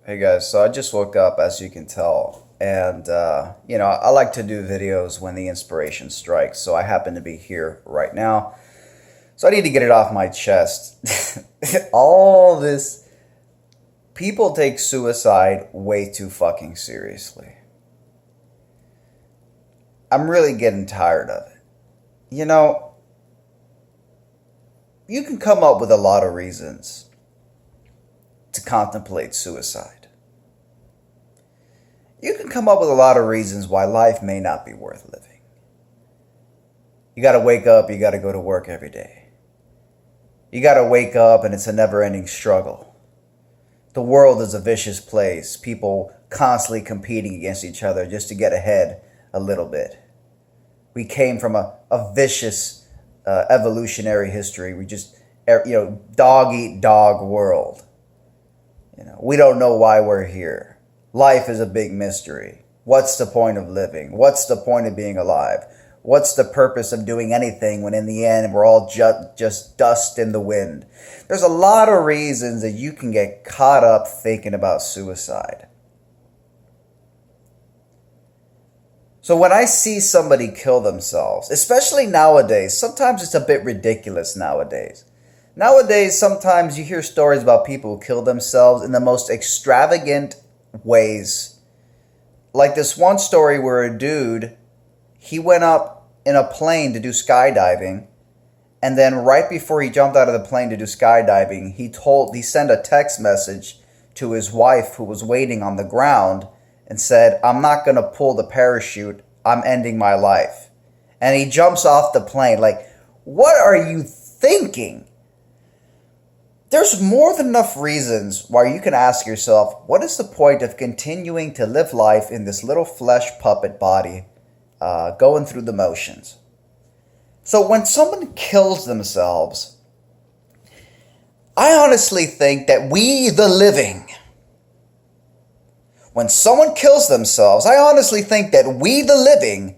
Hey guys, so I just woke up, as you can tell, and I like to do videos when the inspiration strikes. So I happen to be here right now, so I need to get it off my chest. All this people take suicide way too fucking seriously. I'm really getting tired of it. You know, you can come up with a lot of reasons to contemplate suicide. You can come up with a lot of reasons why life may not be worth living. You gotta wake up, you gotta go to work every day. You gotta wake up and it's a never ending struggle. The world is a vicious place, people constantly competing against each other just to get ahead a little bit. We came from a vicious evolutionary history. We just, dog eat dog world. We don't know why we're here. Life is a big mystery. What's the point of living? What's the point of being alive? What's the purpose of doing anything when in the end we're all just dust in the wind? There's a lot of reasons that you can get caught up thinking about suicide. So when I see somebody kill themselves, especially nowadays, sometimes it's a bit ridiculous nowadays. Nowadays, sometimes you hear stories about people who kill themselves in the most extravagant ways. Like this one story where a dude, he went up in a plane to do skydiving, and then right before he jumped out of the plane to do skydiving, he sent a text message to his wife who was waiting on the ground and said, "I'm not going to pull the parachute. I'm ending my life." And he jumps off the plane. Like, what are you thinking? There's more than enough reasons why you can ask yourself, what is the point of continuing to live life in this little flesh puppet body, going through the motions? So when someone kills themselves, I honestly think that we, the living, when someone kills themselves, I honestly think that we, the living,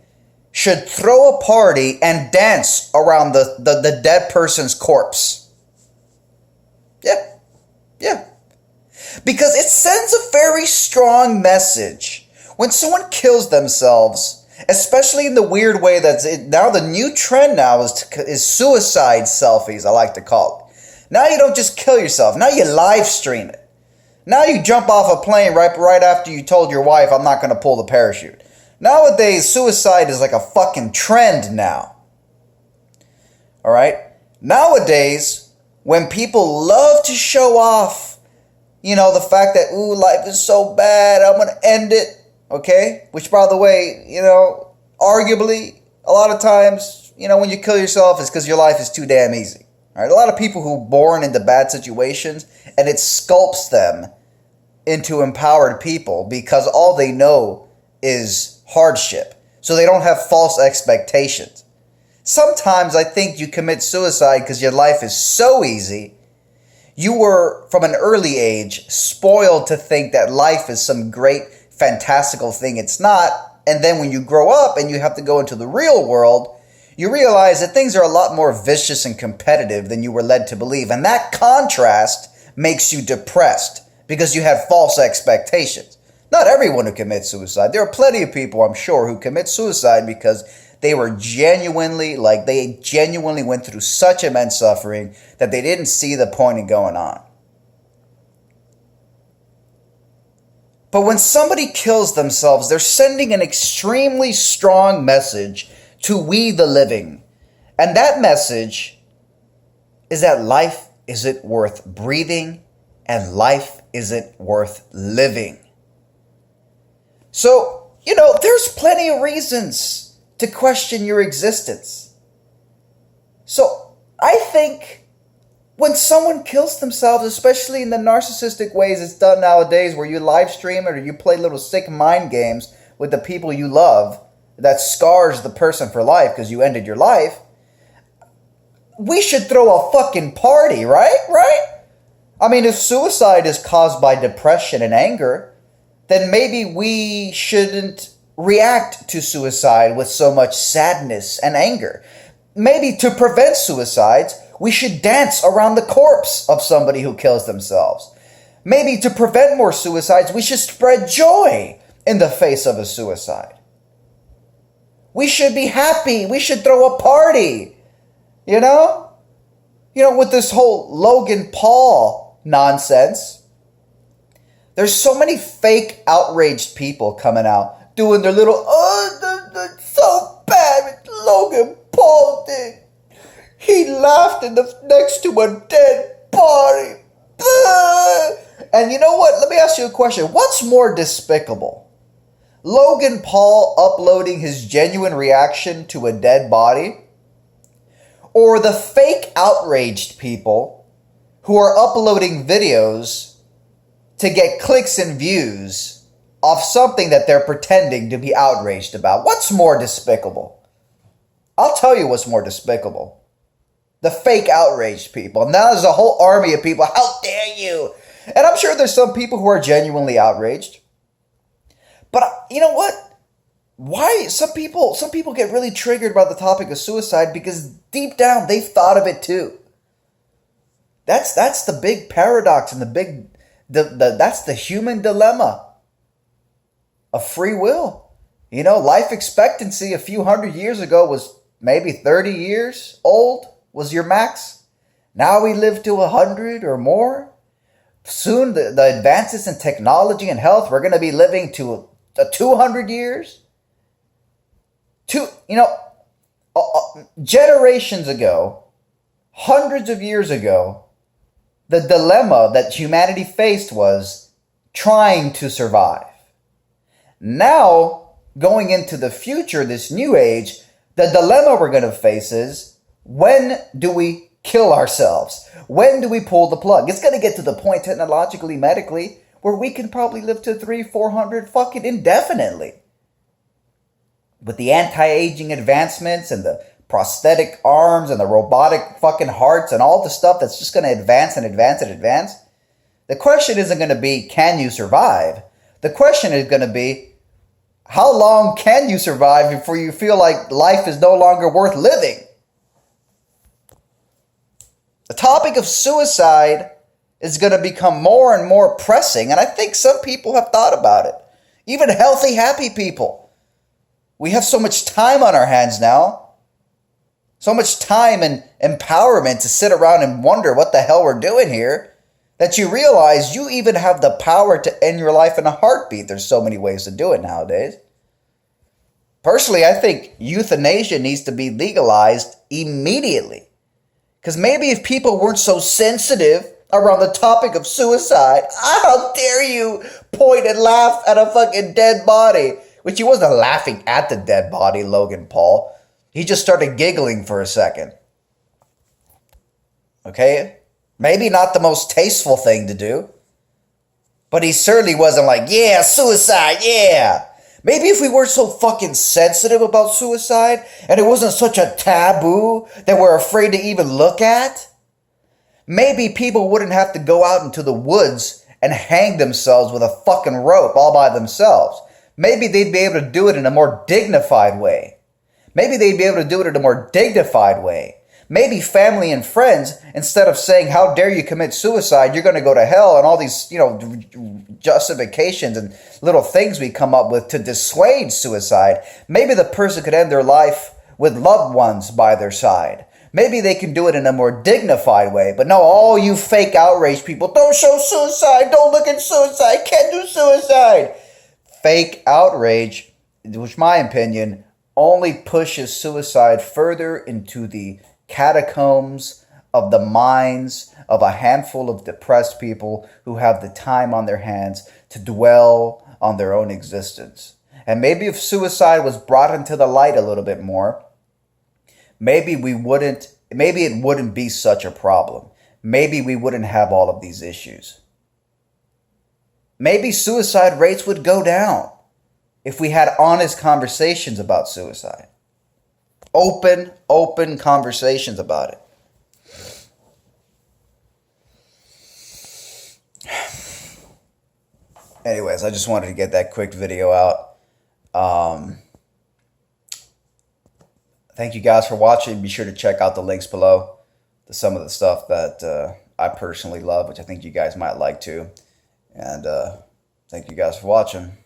should throw a party and dance around the dead person's corpse. Yeah. Because it sends a very strong message. When someone kills themselves, especially in the weird way now the new trend now is suicide selfies, I like to call it. Now you don't just kill yourself. Now you live stream it. Now you jump off a plane right after you told your wife, "I'm not going to pull the parachute." Nowadays, suicide is like a fucking trend now. All right? Nowadays, when people love to show off, the fact that, ooh, life is so bad, I'm going to end it, okay? Which, by the way, arguably, a lot of times, when you kill yourself, it's because your life is too damn easy. All right? A lot of people who are born into bad situations, and it sculpts them into empowered people because all they know is hardship. So they don't have false expectations. Sometimes I think you commit suicide because your life is so easy. You were, from an early age, spoiled to think that life is some great, fantastical thing. It's not. And then when you grow up and you have to go into the real world, you realize that things are a lot more vicious and competitive than you were led to believe. And that contrast makes you depressed because you had false expectations. Not everyone who commits suicide. There are plenty of people, I'm sure, who commit suicide because they genuinely went through such immense suffering that they didn't see the point in going on. But when somebody kills themselves, they're sending an extremely strong message to we the living. And that message is that life isn't worth breathing and life isn't worth living. So, there's plenty of reasons to question your existence. So I think when someone kills themselves, especially in the narcissistic ways it's done nowadays where you live stream it or you play little sick mind games with the people you love that scars the person for life because you ended your life, we should throw a fucking party, right? I mean, if suicide is caused by depression and anger, then maybe we shouldn't react to suicide with so much sadness and anger. Maybe to prevent suicides, we should dance around the corpse of somebody who kills themselves. Maybe to prevent more suicides, we should spread joy in the face of a suicide. We should be happy. We should throw a party. You know? With this whole Logan Paul nonsense, there's so many fake outraged people coming out doing their little, that's so bad what Logan Paul did. He laughed next to a dead body. And you know what? Let me ask you a question. What's more despicable? Logan Paul uploading his genuine reaction to a dead body? Or the fake outraged people who are uploading videos to get clicks and views off something that they're pretending to be outraged about? What's more despicable? I'll tell you what's more despicable. The fake outraged people. Now there's a whole army of people. How dare you? And I'm sure there's some people who are genuinely outraged. But you know what? Why some people get really triggered by the topic of suicide because deep down they've thought of it too. That's the big paradox and that's the human dilemma of free will. Life expectancy a few hundred years ago was maybe 30 years old was your max. Now we live to 100 or more. Soon the advances in technology and health, we're going to be living to 200 years. Generations ago, hundreds of years ago, the dilemma that humanity faced was trying to survive. Now, going into the future, this new age, the dilemma we're going to face is, when do we kill ourselves? When do we pull the plug? It's going to get to the point technologically, medically, where we can probably live to 300-400 fucking indefinitely. With the anti-aging advancements and the prosthetic arms and the robotic fucking hearts and all the stuff that's just going to advance and advance and advance. The question isn't going to be, can you survive? The question is going to be, how long can you survive before you feel like life is no longer worth living? The topic of suicide is going to become more and more pressing, and I think some people have thought about it. Even healthy, happy people. We have so much time on our hands now. So much time and empowerment to sit around and wonder what the hell we're doing here, that you realize you even have the power to end your life in a heartbeat. There's so many ways to do it nowadays. Personally, I think euthanasia needs to be legalized immediately. Because maybe if people weren't so sensitive around the topic of suicide, how dare you point and laugh at a fucking dead body? Which he wasn't laughing at the dead body, Logan Paul. He just started giggling for a second. Okay? Maybe not the most tasteful thing to do. But he certainly wasn't like, yeah, suicide, yeah. Maybe if we weren't so fucking sensitive about suicide, and it wasn't such a taboo that we're afraid to even look at, maybe people wouldn't have to go out into the woods and hang themselves with a fucking rope all by themselves. Maybe they'd be able to do it in a more dignified way. Maybe they'd be able to do it in a more dignified way. Maybe family and friends, instead of saying, how dare you commit suicide, you're going to go to hell, and all these, justifications and little things we come up with to dissuade suicide, maybe the person could end their life with loved ones by their side. Maybe they can do it in a more dignified way. But no, all you fake outrage people, don't show suicide, don't look at suicide, can't do suicide. Fake outrage, which my opinion, only pushes suicide further into the catacombs of the minds of a handful of depressed people who have the time on their hands to dwell on their own existence. And maybe if suicide was brought into the light a little bit more, maybe it wouldn't be such a problem. Maybe we wouldn't have all of these issues. Maybe suicide rates would go down if we had honest conversations about suicide. Open conversations about it. Anyways, I just wanted to get that quick video out. Thank you guys for watching. Be sure to check out the links below to some of the stuff that I personally love, which I think you guys might like too. And thank you guys for watching.